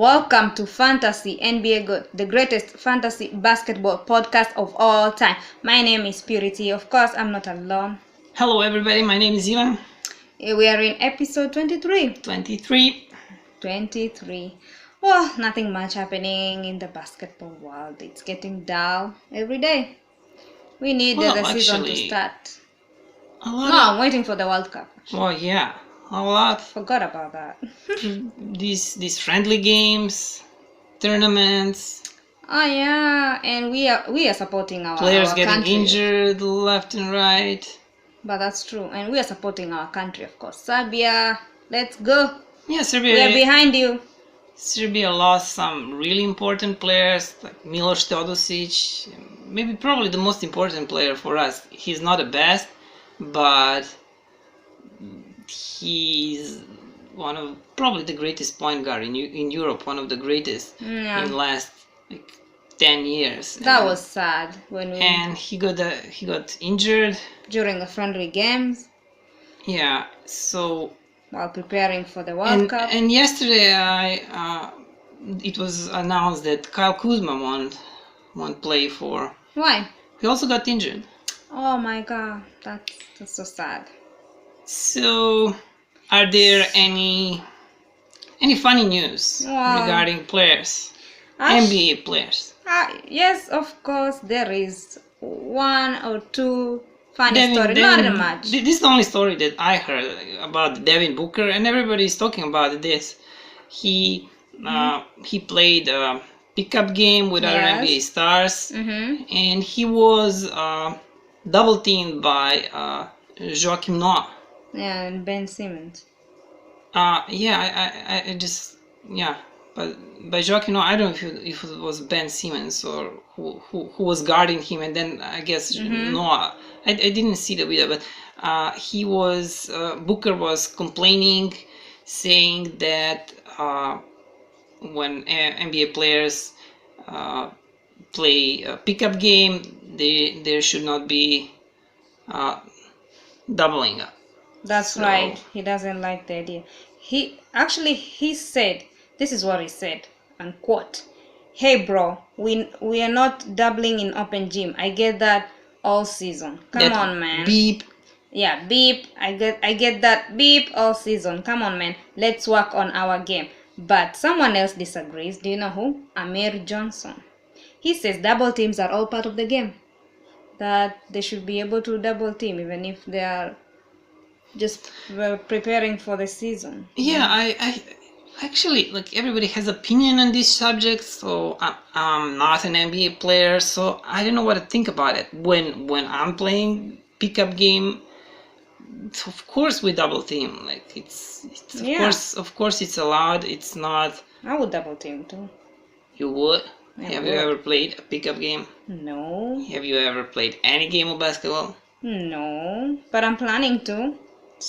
Welcome to Fantasy NBA Good, the greatest fantasy basketball podcast of all time. My name is Purity. Of course, I'm not alone. Hello everybody, my name is Ivan. We are in episode 23. 23. Well, nothing much happening in the basketball world. It's getting dull every day. We need the season to start. I'm waiting for the World Cup. Oh yeah, a lot. Forgot about that. these friendly games, tournaments. Oh yeah, and we are supporting our players getting country. Injured left and right. But that's true, and we are supporting our country, of course. Serbia, let's go. Yeah, Serbia. We are behind you. Serbia lost some really important players like Miloš Teodosic, probably the most important player for us. He's not the best, but he's one of probably the greatest point guard in Europe, one of the greatest in the last 10 years. That was sad and he got injured during the friendly games. Yeah, so while preparing for the World Cup. And yesterday it was announced that Kyle Kuzma won't play for. Why? He also got injured. Oh my God, that's so sad. So, are there any funny news regarding players, NBA players? Yes, of course there is one or two funny stories. Not much. This is the only story that I heard about Devin Booker, and everybody is talking about this. He played a pickup game with other NBA stars, and he was double teamed by Joakim Noah. Yeah, and Ben Simmons. But by Joakim Noah, I don't know if it was Ben Simmons or who was guarding him, and then I guess Noah. I didn't see the video, but Booker was complaining, saying that when NBA players play a pickup game, there should not be doubling up. That's right. He doesn't like the idea. He said, this is what he said, unquote, "Hey bro, we are not doubling in open gym. I get that all season. Come on, man. Beep. Yeah, beep. I get that beep all season. Come on, man. Let's work on our game." But someone else disagrees. Do you know who? Amir Johnson. He says double teams are all part of the game. That they should be able to double team even if they are just preparing for the season. Yeah, I actually, everybody has opinion on this subject, so I'm not an NBA player, so I don't know what to think about it. When I'm playing pickup game, of course we double team. Of course it's allowed. It's not. I would double team too. You would? Have you ever played a pickup game? No. Have you ever played any game of basketball? No, but I'm planning to.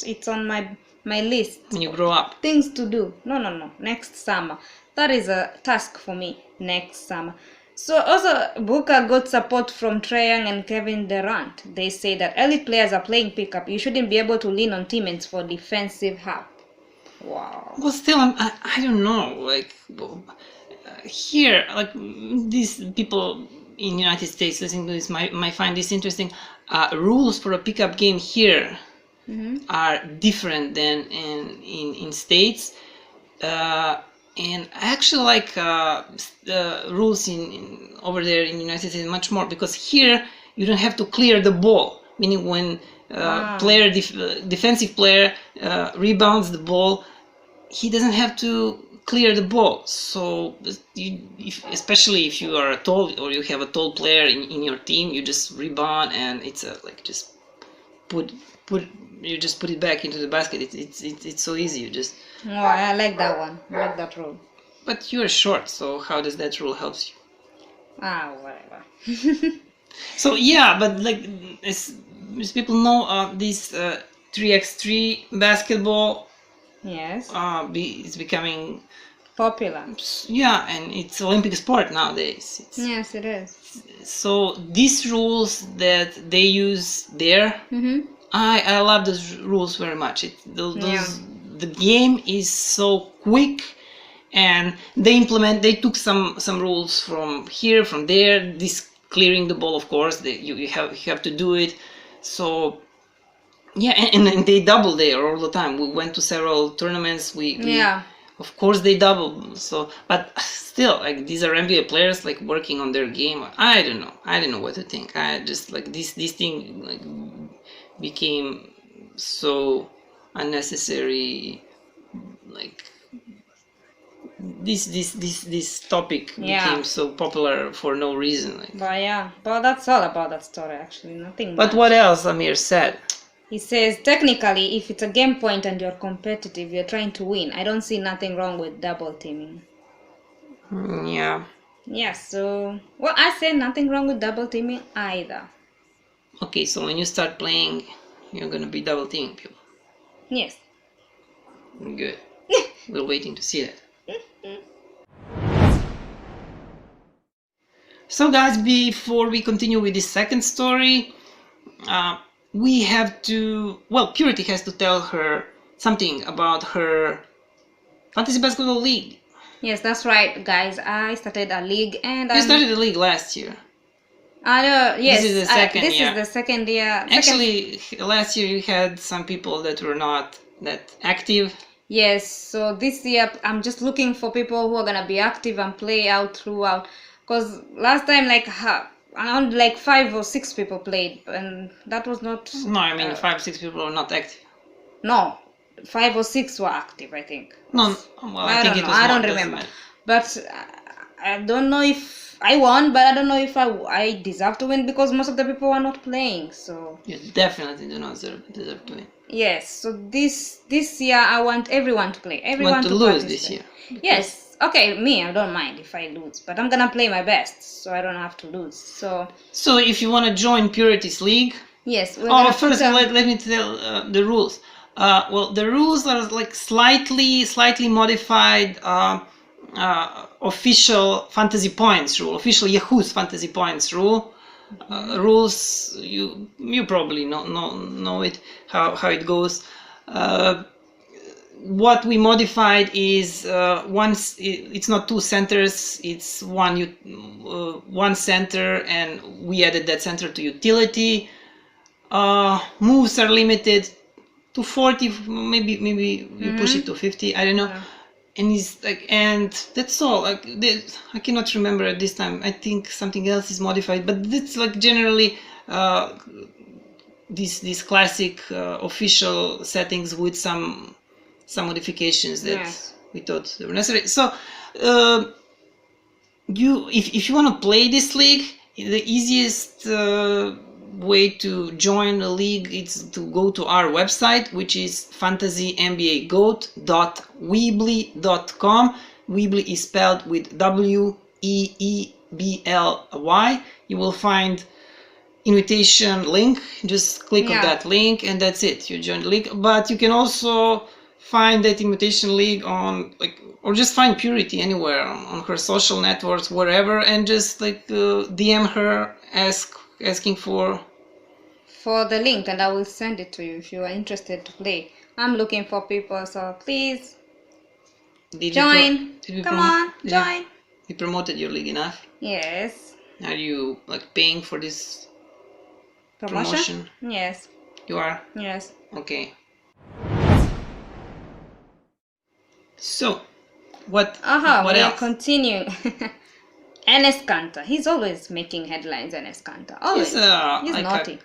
It's on my list. When you grow up. Things to do. No. Next summer. That is a task for me. Next summer. So also Booker got support from Trae Young and Kevin Durant. They say that elite players are playing pickup. You shouldn't be able to lean on teammates for defensive help. Wow. Well, still, I don't know. Here, these people in the United States listening to this might find this interesting. Rules for a pickup game here are different than in states, and I actually like the rules in over there in the United States much more, because here you don't have to clear the ball, meaning when defensive player rebounds the ball, he doesn't have to clear the ball. So especially if you are tall or you have a tall player in your team, you just rebound and it's just put it back into the basket. It's so easy. You just. Oh, I like that one. I like that rule. But you're short, so how does that rule help you? Whatever. So yeah, but as people know, this 3x3 basketball. Yes. It's becoming popular. Yeah, and it's Olympic sport nowadays. Yes, it is. So these rules that they use there, I love those rules very much. The game is so quick and they took some rules from here, from there. This clearing the ball, of course, you have to do it. So yeah, and they double there all the time. We went to several tournaments. Yeah. Of course they double. So, but still, like, these are NBA players, like, working on their game. I don't know what to think. I just, like, this thing, like, became so unnecessary. Like, this topic Yeah. became so popular for no reason. Like. But that's all about that story, actually. Nothing But much. what else Amir said? He says, technically, if it's a game point and you're competitive, you're trying to win. I don't see nothing wrong with double teaming. Yeah. Yeah, so, well, I say nothing wrong with double teaming either. Okay, so when you start playing, you're gonna be double teaming people. Yes. Good. We're waiting to see that. So guys, before we continue with the second story, we have to, well, Purity has to tell her something about her fantasy basketball league. Yes, that's right, guys. I started a league and You started the league last year. Yes, This is the second this year. is the second year. Actually, last year you had some people that were not that active. Yes, so this year I'm just looking for people who are gonna be active and play out throughout. Cause last time, like, around like 5 or 6 people played, and that was not. No, I mean 5-6 people are not active. No, 5 or 6 were active, I think. No, well, I think don't it know. was I more, don't doesn't remember. matter. But I don't know if I won, but I don't know if I deserve to win because most of the people were not playing. So You definitely do not deserve to win. yes, so this year I want everyone to play. You Everyone want to lose participate. this year. Yes. Okay, me, I don't mind if I lose, but I'm gonna play my best, so I don't have to lose. So if you want to join Purity's league, yes. We're gonna first put let me tell the rules. Well, the rules are like slightly modified official fantasy points rule, official Yahoo's fantasy points rule. Rules, you probably know it, how it goes. What we modified is once it's not 2 centers, it's one center, and we added that center to utility. Moves are limited to 40, maybe you push it to 50, I don't know. Yeah. And it's like, and that's all. Like, I cannot remember at this time. I think something else is modified, but it's like generally these classic official settings with some modifications that Yes. we thought were necessary. So if you want to play this league, the easiest way to join the league is to go to our website, which is fantasynbagoat.weebly.com. Weebly is spelled with WEEBLY. You will find invitation link. Just click on that link and that's it. You join the league. But you can also find that invitation link on, like, or just find Purity anywhere on her social networks, wherever, and just like DM her, asking for the link, and I will send it to you if you are interested to play. I'm looking for people, so please join. Come on, join. You promoted your league enough? Yes. Are you like paying for this Promotion? Yes. You are? Yes. Okay. So, what we else? are continuing. Enes Kanter. He's always making headlines, Enes Kanter. Always. He's like naughty.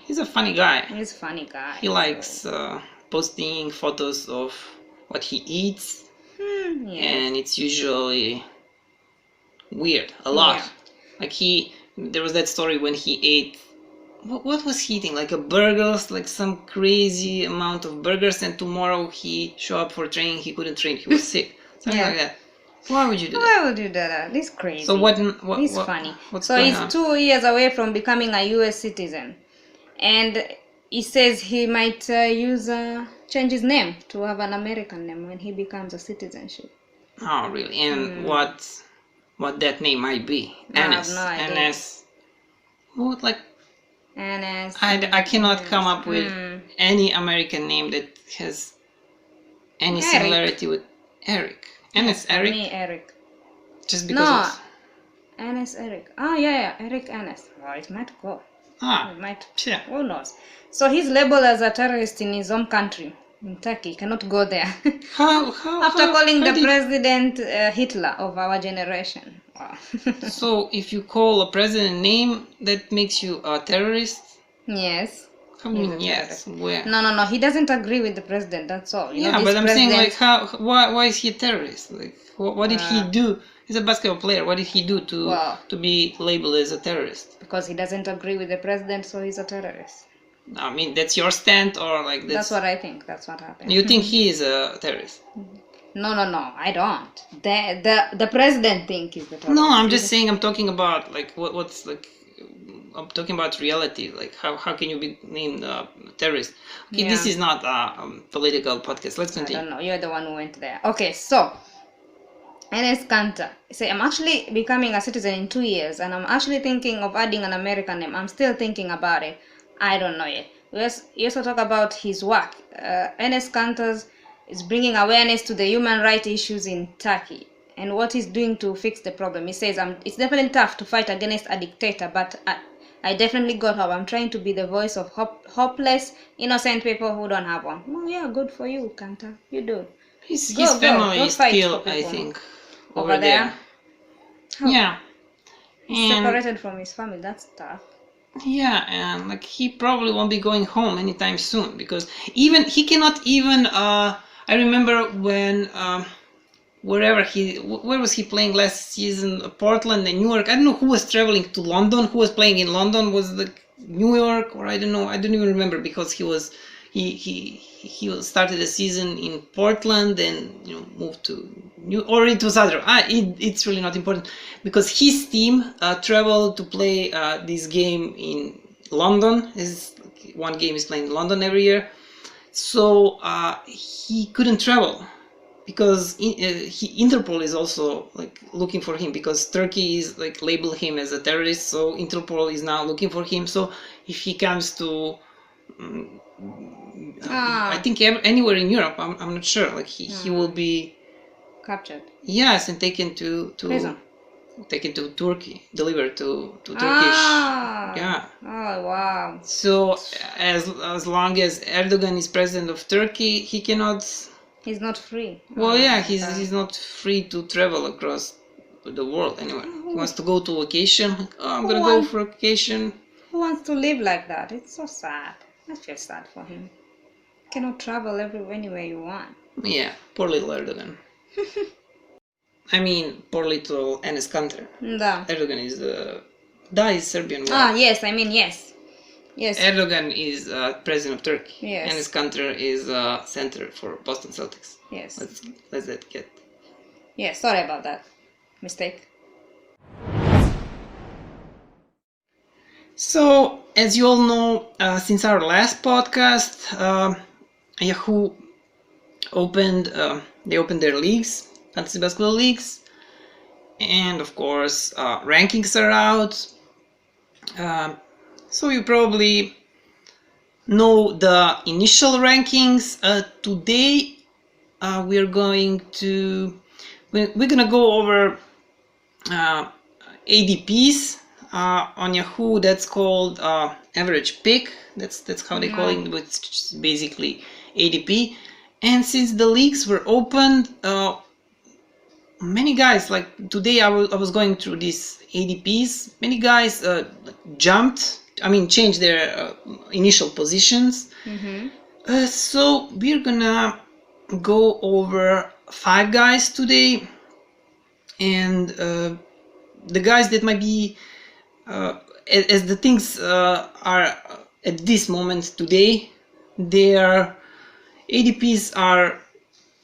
He's a funny guy. He's a funny guy. He likes posting photos of what he eats, and it's usually weird, a lot. Yeah. Like there was that story when he ate, what was he eating? Like a burgers, like some crazy amount of burgers, and tomorrow he show up for training, he couldn't train, he was sick. Something like that. Why would you do that? Why would you do that? This is crazy. So He's funny. What's so going he's on? 2 years away from becoming a US citizen. And he says he might change his name to have an American name when he becomes a citizenship. Oh, really? And what that name might be? I have Enes. no idea. Enes. What, like, Enes. I cannot come up with any American name that has any Eric. similarity with Eric. Enes For Eric, me, Eric. just because No, of... Enes Eric. Oh, yeah, Eric Enes. Oh, it might go. Ah, It might. yeah. Who knows? So he's labeled as a terrorist in his home country, in Turkey. He cannot go there. How After calling the did- president Hitler of our generation. Wow. So if you call a president name, that makes you a terrorist? Yes. I He's a mean, yes. Where? No. He doesn't agree with the president. That's all. You know, Yeah, this but I'm saying, like, president- why is he a terrorist? Like, what did he do? He's a basketball player. What did he do Well- to be labeled as a terrorist? because he doesn't agree with the president, so he's a terrorist. I mean, that's your stand, or like That's what I think. That's what happened. you think he is a terrorist? No. I don't. The president think he's the terrorist. No, I'm just saying. I'm talking about like what's like. I'm talking about reality. Like how can you be named a terrorist? Okay, this Yeah. is not a political podcast. Let's I continue. don't know. You're the one who went there. Okay, so Enes Kanter. Say, I'm actually becoming a citizen in 2 years, and I'm actually thinking of adding an American name. I'm still thinking about it. I don't know yet. We also talk about his work. Enes Kanter is bringing awareness to the human rights issues in Turkey and what he's doing to fix the problem. He says, it's definitely tough to fight against a dictator, but I definitely got hope. I'm trying to be the voice of hopeless, innocent people who don't have one. Oh, yeah, good for you, Kanter. You do. His Go, family go is fight still, for I people. think, Over there? Yeah. He's And separated from his family. That's tough. yeah, and like he probably won't be going home anytime soon because he cannot even. I remember when where was he playing last season? Portland and New York. I don't know who was traveling to London. Who was playing in London? Was the New York or I don't know. I don't even remember because he started the season in Portland and moved to it was other. It's really not important because his team traveled to play this game in London. One game is playing in London every year, so he couldn't travel because Interpol is also like looking for him because Turkey is like labeled him as a terrorist. So Interpol is now looking for him. So if he comes to I think anywhere in Europe, I'm not sure. Like he will be Captured. yes and taken to Prison. taken to Turkey, delivered to Turkish. Yeah. Oh, wow. So as long as Erdogan is president of Turkey, he cannot. He's not free. Well, yeah, he's not free to travel across the world anywhere. He wants to go to vacation. Oh, I'm gonna go for vacation. Who wants to live like that? It's so sad. I feel sad for him. You cannot travel anywhere you want. Yeah, poor little Erdogan. I mean, poor little Enes Kanter. Da. Erdogan is Serbian word. Yes, I mean, yes. Yes. Erdogan is president of Turkey. Yes. Enes Kanter is center for Boston Celtics. Yes. Let's that get. Yes, sorry about that. Mistake. So, as you all know, since our last podcast, Yahoo they opened their leagues, fantasy basketball leagues, and of course, rankings are out. So you probably know the initial rankings. Today, we're gonna go over ADPs. On Yahoo, that's called average pick. That's how they call it, but it's just basically ADP. And since the leagues were opened, many guys, like today I was going through these ADPs. Many guys changed their initial positions. So we're gonna go over 5 guys today, and the guys that might be as the things are at this moment today, their ADPs are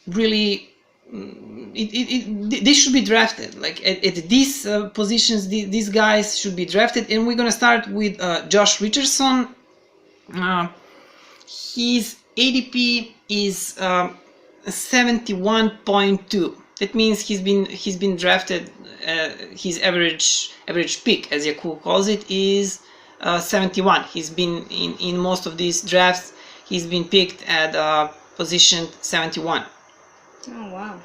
really they should be drafted. Like at these positions, these guys should be drafted. And we're gonna start with Josh Richardson. His ADP is 71.2. That means he's been drafted. His average pick, as Yahoo calls it, is 71. He's been in most of these drafts. He's been picked at position 71. Oh, wow.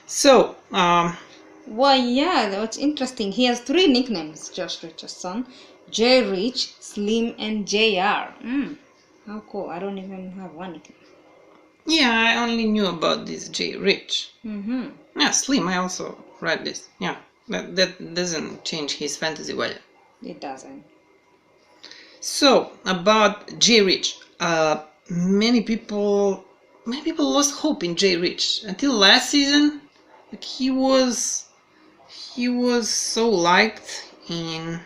So, Well, yeah, that's interesting. He has 3 nicknames, Josh Richardson: J Rich, Slim, and JR. How cool. I don't even have one nickname. yeah, I only knew about this J Rich. Mm-hmm. Yeah, Slim, I also read this. Yeah, that doesn't change his fantasy value. It doesn't. So, about J Rich. Many people lost hope in J Rich until last season. Like he was so liked in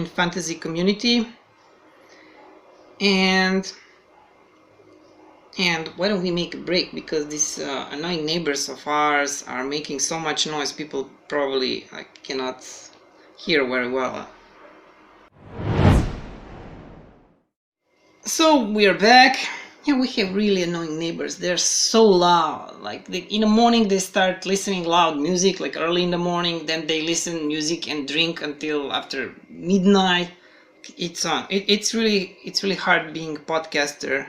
fantasy community, and why don't we make a break, because these annoying neighbors of ours are making so much noise, people probably cannot hear very well. So we are back. Yeah, we have really annoying neighbors. They're so loud. Like in the morning they start listening loud music, like early in the morning. Then they listen music and drink until after midnight. It's on. It's really hard being a podcaster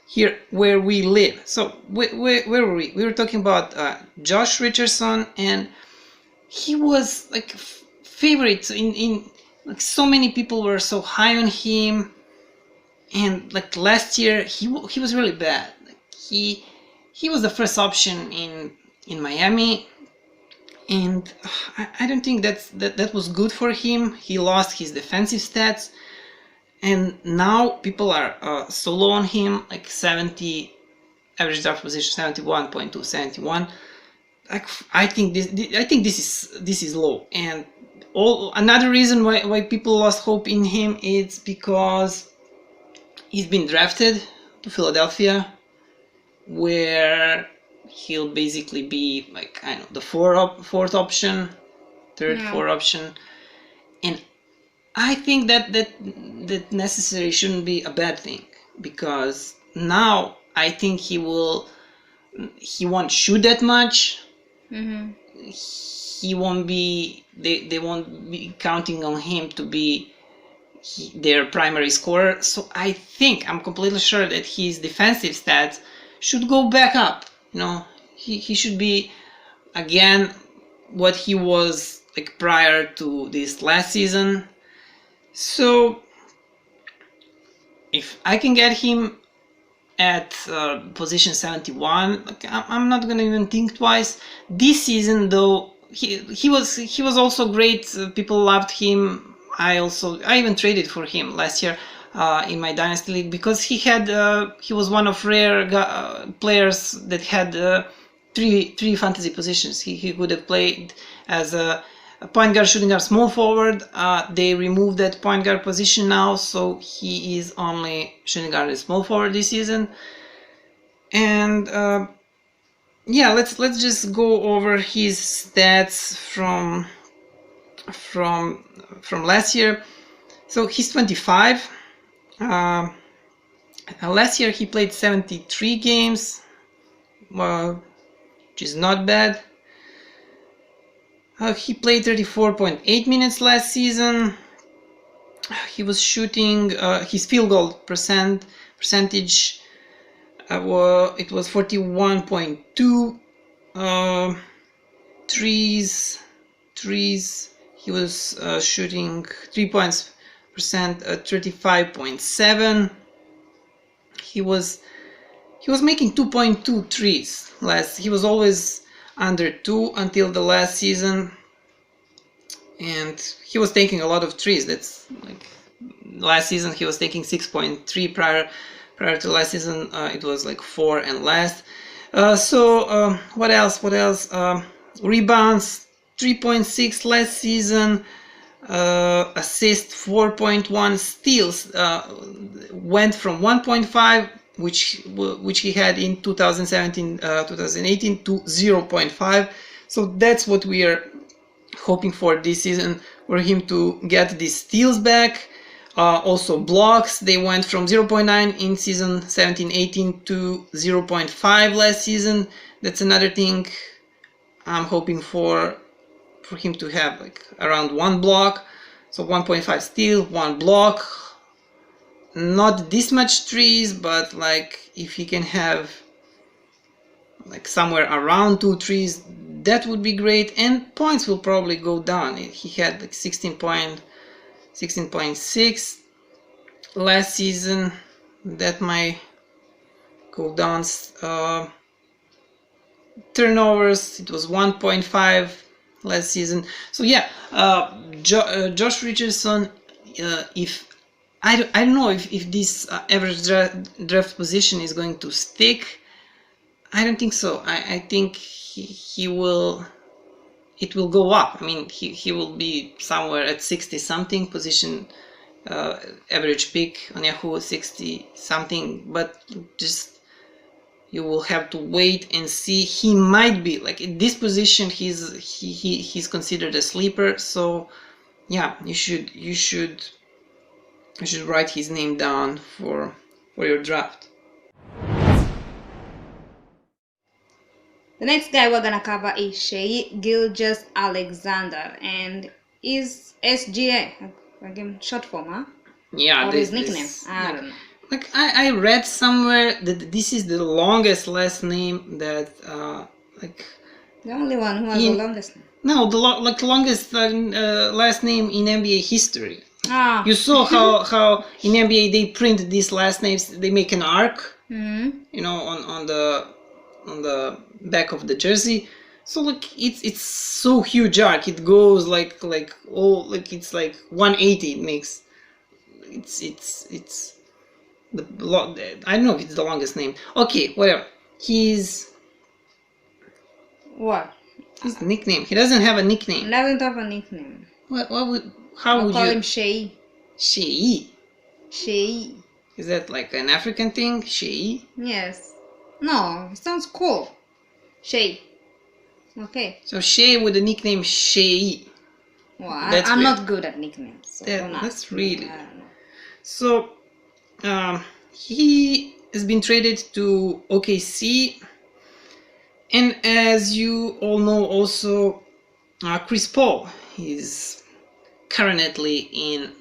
here where we live. So where were we? We were talking about Josh Richardson, and he was like favorite in like so many people were so high on him. And like last year, he was really bad. Like, he was the first option in Miami, and I don't think that was good for him. He lost his defensive stats, and now people are so low on him, like 70 average draft position, 71.2, 71. Like I think this is low, and another reason why people lost hope in him is because he's been drafted to Philadelphia, where he'll basically be like, I don't know, the fourth option, third, fourth option, and I think that necessarily shouldn't be a bad thing, because now I think he won't shoot that much. Mm-hmm. He won't be. They won't be counting on him to be their primary scorer. So I think, I'm completely sure that his defensive stats should go back up. You know, he should be again what he was like prior to this last season. So if I can get him at position 71, like, I'm not gonna even think twice. This season though, he was also great. People loved him. I even traded for him last year in my dynasty league, because he was one of rare players that had three fantasy positions. He could have played as a point guard, shooting guard, small forward. They removed that point guard position now, so he is only shooting guard and small forward this season. And yeah, let's just go over his stats from last year. So he's 25. Last year he played 73 games, which is not bad. He played 34.8 minutes last season. He was shooting his field goal percentage. It was 41.2. Trees. He was shooting 3 points percent at 35.7. He was making 2.2 trees last. He was always under 2 until the last season, and he was taking a lot of trees. That's like last season he was taking 6.3. Prior to last season it was like 4 and last. So what else? Rebounds 3.6 last season. Assist 4.1. Steals went from 1.5, which he had in 2017 2018 to 0.5. So that's what we are hoping for this season, for him to get these steals back. Also blocks, they went from 0.9 in season 17-18 to 0.5 last season. That's another thing I'm hoping for him to have, like around 1 block. So 1.5 steal, 1 block. Not this much trees, but like if he can have like somewhere around 2 threes, that would be great. And points will probably go down. He had like 16.6 last season. That might go down. Turnovers, it was 1.5 last season. So yeah, Josh Richardson, if I don't know if this average draft position is going to stick. I don't think so. I think he will. It will go up. I mean, he will be somewhere at 60 something position, average pick on Yahoo 60 something. But just you will have to wait and see. He might be like in this position. He's considered a sleeper. So yeah, you should write his name down for your draft. The next guy we're gonna cover is Shai Gilgeous-Alexander, and is SGA, again short form, huh? Yeah, Or his nickname? I don't know. Like I read somewhere that this is the longest last name that like The only one who has the longest name. no the longest last name in NBA history. Ah. You saw how in NBA they print these last names. They make an arc, you know, on the back of the jersey. So like it's so huge arc. It goes like it's like 180. It makes it's I don't know if it's the longest name. Okay, whatever. What? His nickname. He doesn't have a nickname. He doesn't have a nickname. How I'll would call you? him Shai. Shai. Shai. Is that like an African thing? Shai. Yes. No, it sounds cool. Shai. Okay. So Shai with the nickname Shai. Well, That's I'm weird. not good at nicknames. So don't That's ask me. really. I don't know. So he has been traded to OKC, and as you all know, also Chris Paul is currently in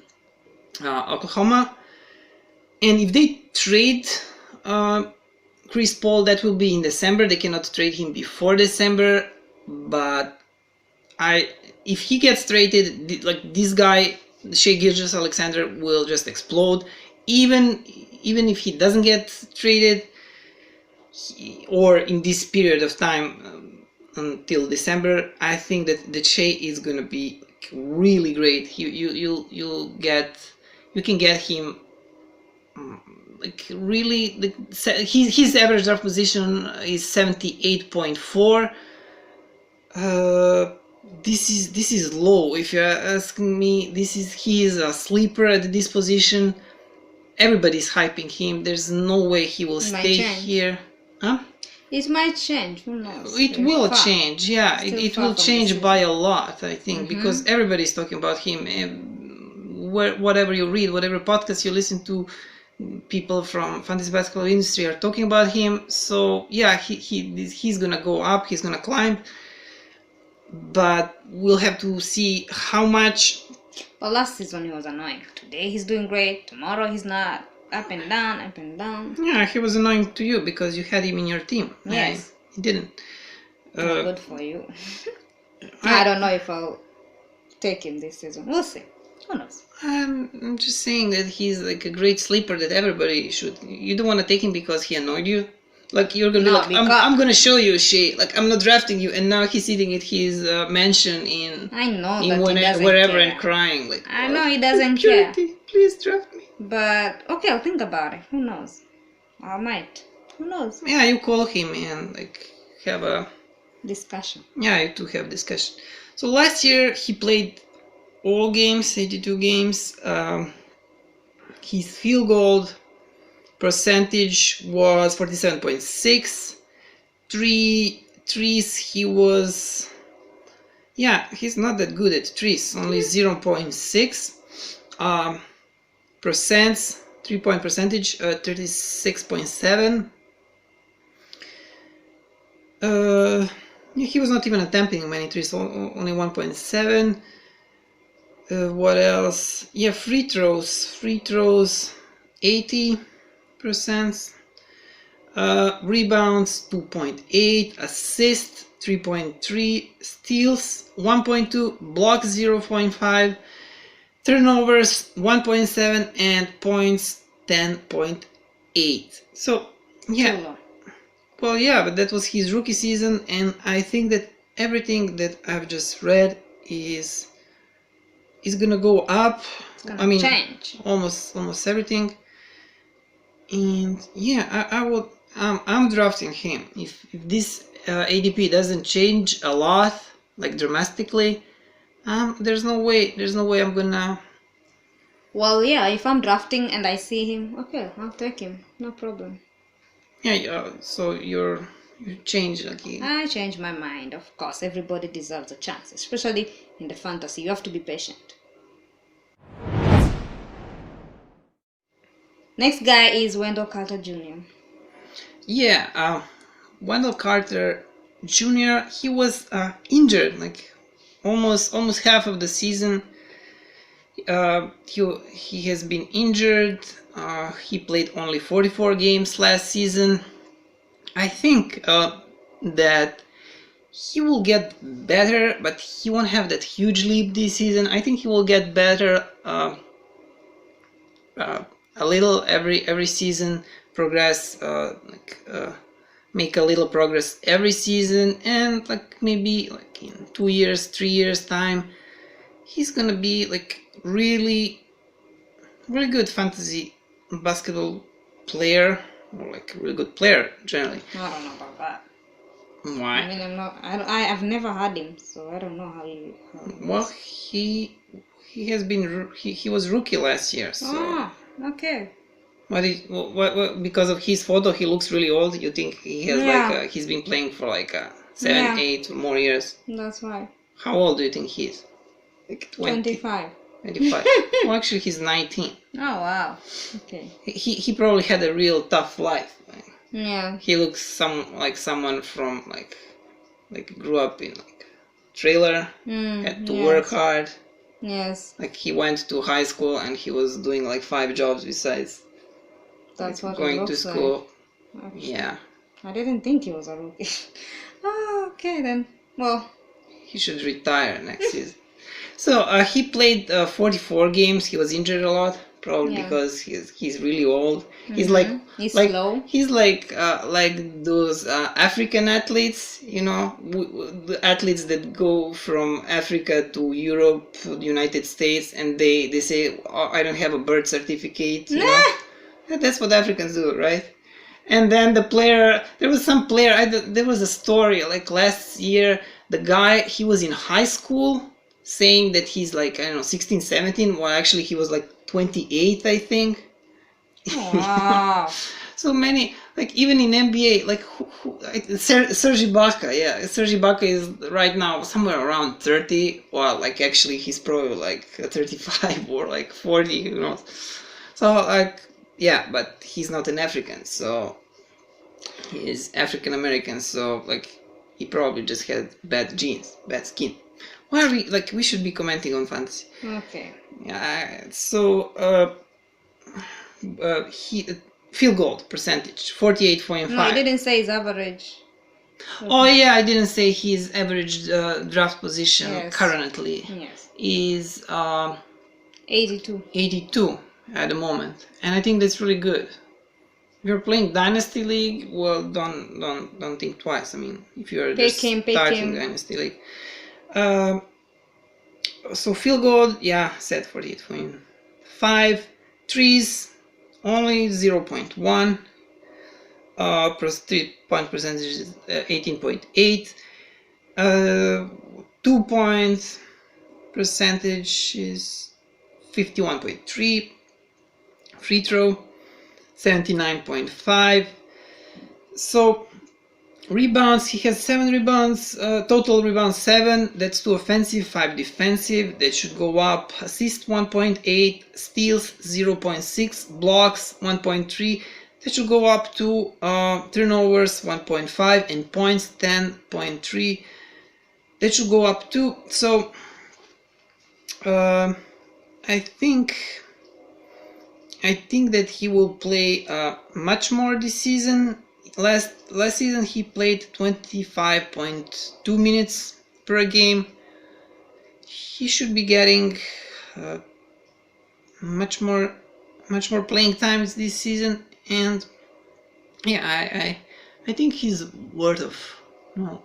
Oklahoma, and if they trade Chris Paul, that will be in December. They cannot trade him before December, but if he gets traded, like this guy, Shai Gilgeous-Alexander, will just explode. Even if he doesn't get traded, or in this period of time until December, I think that Shai is gonna be really great. You can get him like really. His average draft position is 78.4. This is low. If you're asking me, he is a sleeper at this position. Everybody's hyping him. There's no way he will stay here. Huh? It might change. Who knows? It will change. Yeah, it will change by a lot, I think, because everybody's talking about him. Whatever you read, whatever podcast you listen to, people from fantasy basketball industry are talking about him. So yeah, he's gonna go up. He's gonna climb. But we'll have to see how much. Well, last season he was annoying. Today he's doing great. Tomorrow he's not. Up and down, up and down. Yeah, he was annoying to you because you had him in your team. Yes. He didn't. Good for you. I don't know if I'll take him this season. We'll see. Who knows? I'm just saying that he's like a great sleeper that everybody should. You don't want to take him because he annoyed you. Like you're gonna be like, I'm gonna show you, Shai. Like I'm not drafting you, and now he's sitting at his mansion in. I know in that he doesn't wherever care. and crying like. I know he doesn't care. Please draft me. But okay, I'll think about it. Who knows? I might. Who knows? Yeah, you call him and like have a discussion. Yeah, you two have discussion. So last year he played all games, 82 games. His field goal percentage was 47.6. Threes he was. Yeah, he's not that good at threes. Only 0.6. Percents, 3-point percentage, 36.7. He was not even attempting many threes, only 1.7. What else? Yeah, free throws, 80%. Rebounds 2.8, assists 3.3, steals 1.2, blocks 0.5, turnovers 1.7, and points 10.8. So yeah, Too low. well, yeah, but that was his rookie season, and I think that everything that I've just read is gonna go up. It's gonna I mean, change. almost everything. And yeah, I would. I'm drafting him. If this ADP doesn't change a lot, like dramatically, there's no way I'm gonna. Well, yeah, if I'm drafting and I see him, okay, I'll take him. No problem. Yeah. So you change again. I change my mind. Of course, everybody deserves a chance, especially in the fantasy. You have to be patient. Next guy is Wendell Carter Jr. Yeah, Wendell Carter Jr. He was injured like almost half of the season. He has been injured. He played only 44 games last season. I think that he will get better, but he won't have that huge leap this season. I think he will get better a little every season, progress make a little progress every season, and like maybe like in 2 years, 3 years time, he's gonna be like really good fantasy basketball player, or like a really good player generally. I don't know about that. Why? I mean, I've never had him, so I don't know how you. Well, he has been he was rookie last year, so. Ah, okay. What, because of his photo, he looks really old. You think he has like he's been playing for like 7, 8 or more years? That's why. How old do you think he is? Like 25. 25. Well, actually, he's 19. Oh wow. Okay. He probably had a real tough life. Like, Yeah. he looks like someone from like grew up in like trailer, had to work hard. Yes. Like he went to high school and he was doing like 5 jobs besides. That's like, what going it to looks school. like. Yeah. I didn't think he was a rookie. Oh, okay then. Well. He should retire next season. So he played 44 games. He was injured a lot, probably because he's really old. He's He's slow. He's like those African athletes, you know, the athletes that go from Africa to Europe, to the United States, and they say, oh, I don't have a birth certificate. You know? That's what Africans do, right? And then the player, there was some player, there was a story like last year, the guy, he was in high school saying that he's like, I don't know, 16, 17, while actually he was like 28, I think. Wow. So many, like even in NBA, like Serge Ibaka, Serge Ibaka is right now somewhere around 30, while like actually he's probably like 35 or like 40, you know. So like, yeah, but he's not an African, so he is African American, so like he probably just had bad genes, bad skin. Why are we like, we should be commenting on fantasy? Okay. Yeah. So he field goal percentage 48.5. No, I didn't say his average. Oh yeah, I didn't say his average draft position currently is 82. 82 at the moment, and I think that's really good. If you're playing Dynasty League, well, don't think twice. I mean, if you're just starting Dynasty League. So field goal, set 48.5. Threes, only 0.1. 3-point percentage is 18.8. 2-point percentage is 51.3. Free throw 79.5. So rebounds, he has 7 rebounds, total rebounds 7, that's 2 offensive, 5 defensive, that should go up. Assist 1.8, steals 0.6, blocks 1.3, that should go up to turnovers 1.5, and points 10.3, that should go up too. So I think that he will play much more this season. last season he played 25.2 minutes per game. He should be getting much more playing times this season, and yeah, I think he's worth of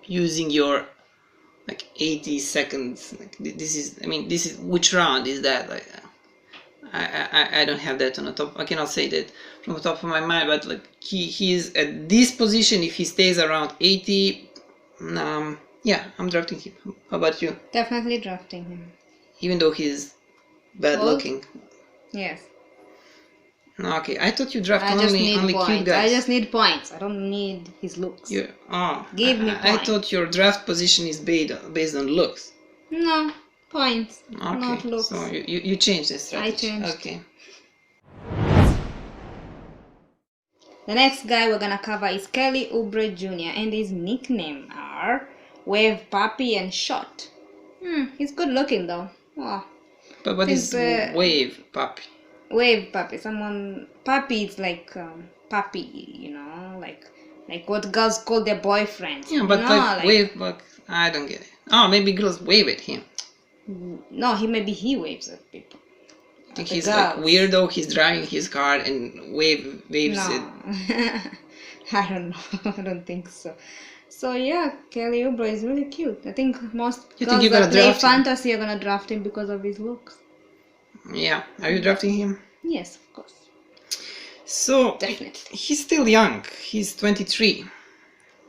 using your like 80 seconds. Like, this is which round is that? Like, I don't have that on the top. I cannot say that from the top of my mind, but like he is at this position. If he stays around 80, yeah, I'm drafting him. How about you? Definitely drafting him. Even though he's bad Old? looking. Yes. No, okay, I thought you draft I just only need cute points. guys. I just need points. I don't need his looks. You, Give me I points. thought your draft position is based on looks. No, points. Okay, Not looks. so you changed the strategy. I changed. Okay. The next guy we're gonna cover is Kelly Oubre Jr. and his nickname are Wave, Puppy, and Shot. He's good looking though. Oh, But what is Since, wave, puppy? Wave Puppy. Puppy is like puppy, like what girls call their boyfriends. Yeah, but you know, like wave, but I don't get it. Oh, maybe girls wave at him. No, he waves at people. I think The he's like girls. weirdo. He's driving his car and waves it. No, I don't know. I don't think so. So yeah, Kelly Oubre is really cute. I think most You think girls you're gonna that play draft him? fantasy are gonna draft him because of his looks. Yeah, are you drafting him? Yes, of course, So definitely. he's still young. He's 23.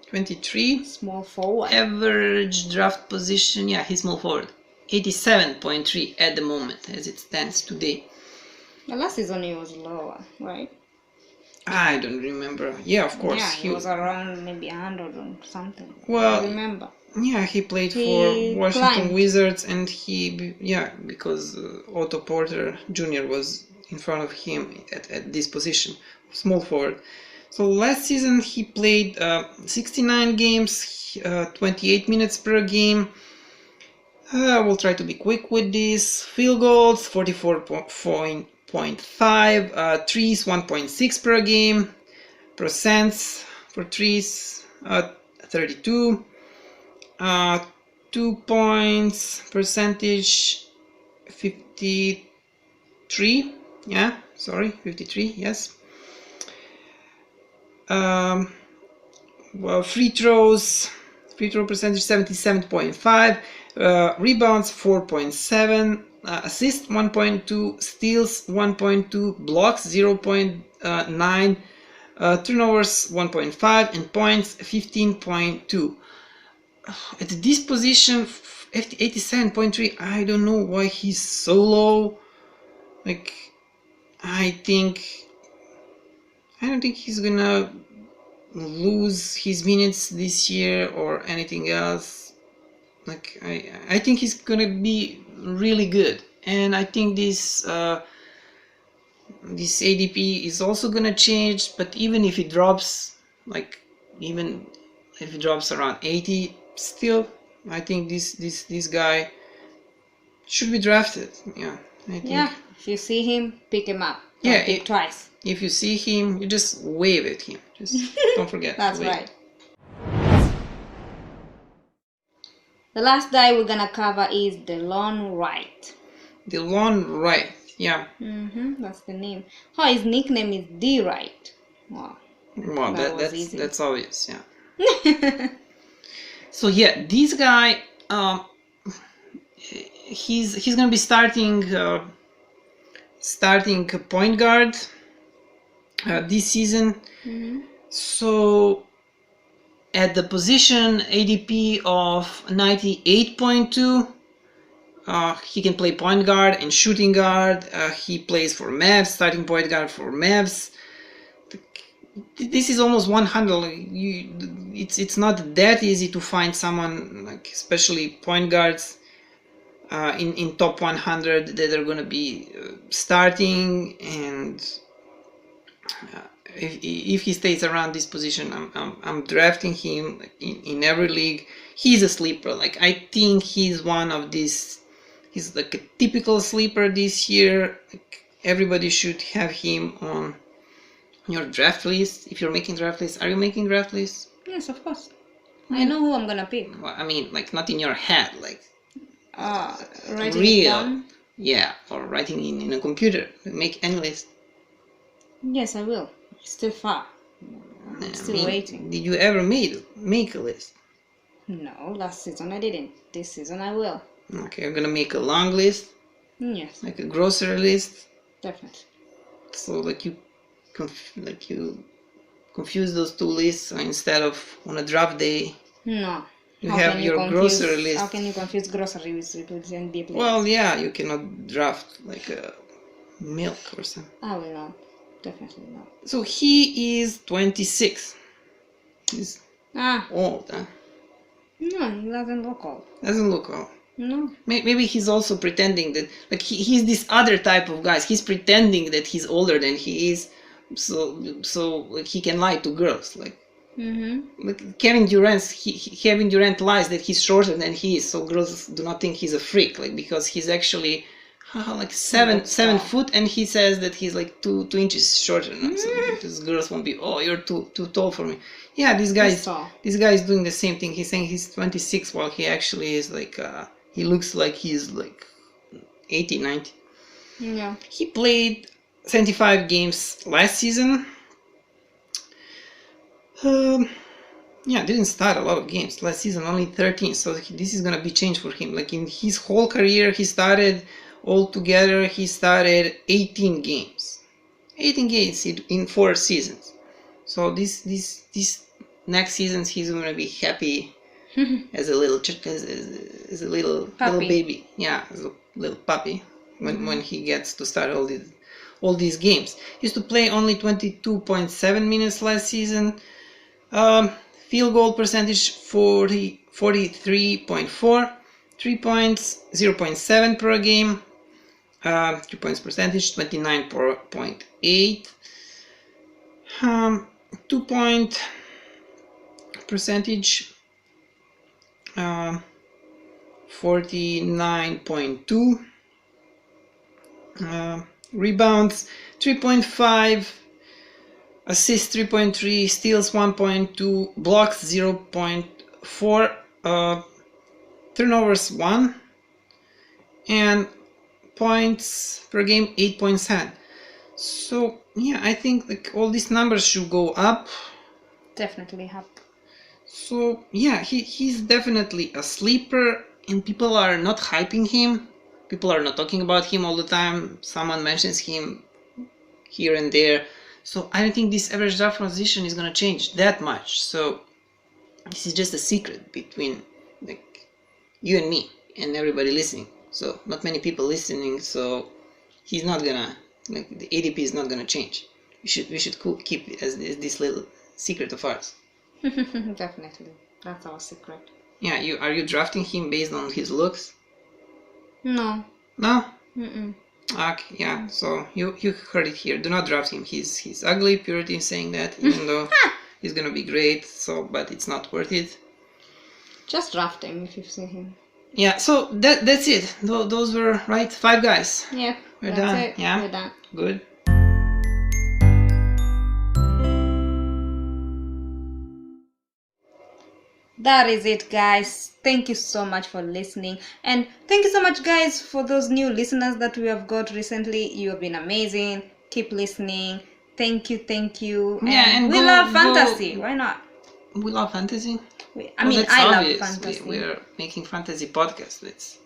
23. Small forward. Average draft position. Yeah, he's small forward. 87.3 at the moment as it stands today. The last season he was lower, right? I don't remember. Yeah, of course. Yeah, he was around maybe 100 or something. Well, I remember. Yeah, he played He for Washington climbed. Wizards, and because Otto Porter Jr. was in front of him at this position, small forward. So last season he played 69 games, 28 minutes per game. We'll try to be quick with this. Field goals 44.5, threes 1.6 per game, percents for threes 32. 2 points percentage 53. Yeah, sorry, 53. Yes. Well, free throw percentage 77.5. Rebounds 4.7. Assists 1.2. Steals 1.2. Blocks 0.9. Turnovers 1.5 and points 15.2. At this position, 87.3, I don't know why he's so low. Like, I don't think he's gonna lose his minutes this year or anything else. Like, I think he's gonna be really good, and I think this ADP is also gonna change. But even if it drops, even if it drops around 80. Still, I think this guy should be drafted. Yeah, I think. Yeah, if you see him, pick him up. Yeah, Don't think twice. If you see him, you just wave at him. Just don't forget. That's to wave. right. The last guy we're gonna cover is DeLon Wright. DeLon Wright. Yeah. That's the name. Oh, his nickname is D Wright. Wow. Well, That was easy. that's obvious. Yeah. So yeah, this guy, he's gonna be starting point guard this season. So at the position ADP of 98.2, he can play point guard and shooting guard. He plays for Mavs, starting point guard for Mavs. This is almost 100. It's not that easy to find someone, like especially point guards in top 100 that are gonna be starting. And if he stays around this position, I'm drafting him in every league. He's a sleeper. Like, I think he's one of these. He's like a typical sleeper this year. Like, everybody should have him your draft list, if you're making draft lists. Are you making draft lists? Yes, of course. I know who I'm gonna pick. Well, I mean, like not in your head, like Writing it real. down. Yeah, or writing in a computer. Make any list. Yes, I will. It's still far. I'm I still mean, waiting. Did you ever make a list? No, last season I didn't. This season I will. Okay, I'm gonna make a long list, Yes, like a grocery list. definitely. So like you confuse those two lists. So instead of on a draft day, No. you How have can your confuse, grocery list. How can you confuse groceries with NBA players? Well, yeah, you cannot draft like a milk or something. I will not. Definitely not. So he is 26. He's Ah, old, huh? no, he doesn't look old. Doesn't look old. No. Maybe he's also pretending that, like, he's this other type of guys. He's pretending that he's older than he is, so like, he can lie to girls. Like Kevin Durant, Kevin Durant lies that he's shorter than he is, so girls do not think he's a freak, like because he's actually like seven foot, and he says that he's like two inches shorter. No? So these girls won't be, oh, you're too tall for me. Yeah, this guy is doing the same thing. He's saying he's 26 while he actually is like he looks like he's like 80, 90. Yeah. He played 75 games last season. Yeah, didn't start a lot of games last season, only 13. So this is gonna be change for him. Like in his whole career, he started 18 games. 18 games in 4 seasons. So this next season he's gonna be happy as a little as a little baby. Yeah, as a little puppy when he gets to start all these games. He used to play only 22.7 minutes last season. Field goal percentage 43.4, 3 points 0.7 per game, 3 points percentage 29.8, 2 point percentage 49.2, rebounds 3.5, assists 3.3, steals 1.2, blocks 0.4, turnovers 1, and points per game 8.7. So yeah, I think like all these numbers should go up. Definitely up. So yeah, he's definitely a sleeper, and people are not hyping him. People are not talking about him all the time. Someone mentions him here and there. So I don't think this average draft position is gonna change that much. So this is just a secret between like you and me and everybody listening. So not many people listening. So he's not gonna like the ADP is not gonna change. We should keep it as this little secret of ours. Definitely, that's our secret. Yeah, are you drafting him based on his looks? No. No. Mm-mm. Okay, yeah. So you heard it here. Do not draft him. He's ugly. Purity is saying that, even though he's gonna be great. So, but it's not worth it. Just draft him if you've seen him. Yeah. So that's it. Those were right 5 guys. Yeah. We're that's done. It. Yeah. We're done. Good. That is it, guys. Thank you so much for listening, and thank you so much, guys, for those new listeners that we have got recently. You have been amazing. Keep listening. Thank you. Yeah, and we love fantasy. Why not? We love fantasy. I love fantasy. We're making fantasy podcasts.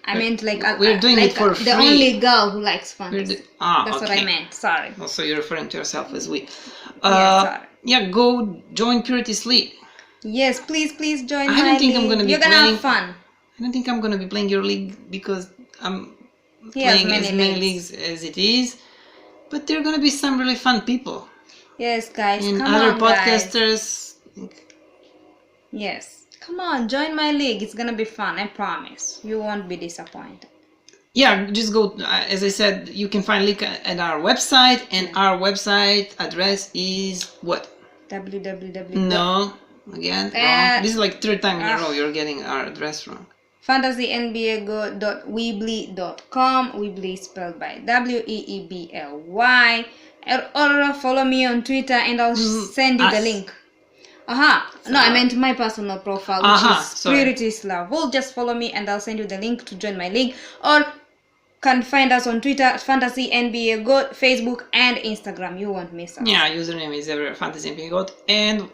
I meant like we're doing it for free. The only girl who likes fantasy. That's okay. what I meant. Sorry. Also, you're referring to yourself as we. Sorry. Yeah, go join Purity's League. Yes, please join I my don't think league. I'm gonna be You're gonna playing, have fun. I don't think I'm gonna be playing your league because I'm He has playing as many leagues as it is. But there are gonna be some really fun people. Yes, guys. And come other on, podcasters. Guys. Yes. Come on, join my league. It's gonna be fun. I promise. You won't be disappointed. Yeah, just go. As I said, you can find link at our website, and our website address is what? www. No. Again, wrong. This is like 3rd time in a row you're getting our address wrong. fantasynbago.weebly.com. Weebly spelled by Weebly. or follow me on Twitter and I'll send you the us. link. No, I meant my personal profile, which is sorry. Purity Slav. Well, just follow me and I'll send you the link to join my league, or can find us on Twitter, Fantasy NBA GOAT, Facebook, and Instagram. You won't miss us. Yeah, username is everywhere, Fantasy NBA GOAT, and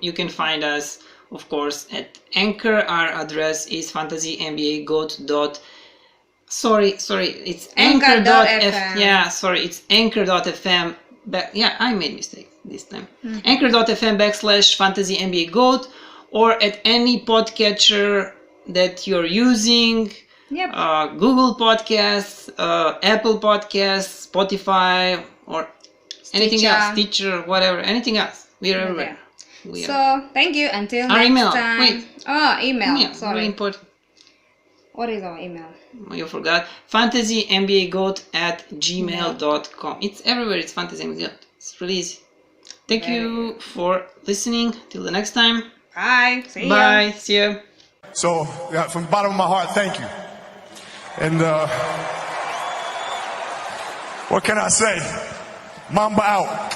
you can find us, of course, at Anchor. Our address is fantasynbagoat. Sorry, it's Anchor.fm. Yeah, sorry, it's Anchor.fm. Yeah, I made mistake this time. Anchor.fm/Fantasy NBA GOAT, or at any podcatcher that you're using. Yep. Google Podcasts, Apple Podcasts, Spotify, or anything else, Stitcher, whatever, anything else. We're everywhere. So, thank you. Until our next email. time. Wait. Email. Yeah, Sorry. very important. What is our email? You forgot. fantasynbagoat@gmail.com. It's everywhere. It's Fantasy NBA GOAT. It's really easy. Thank you for listening. Till the next time. Bye. See ya. Bye. See ya. So, from the bottom of my heart, thank you. And what can I say? Mamba out.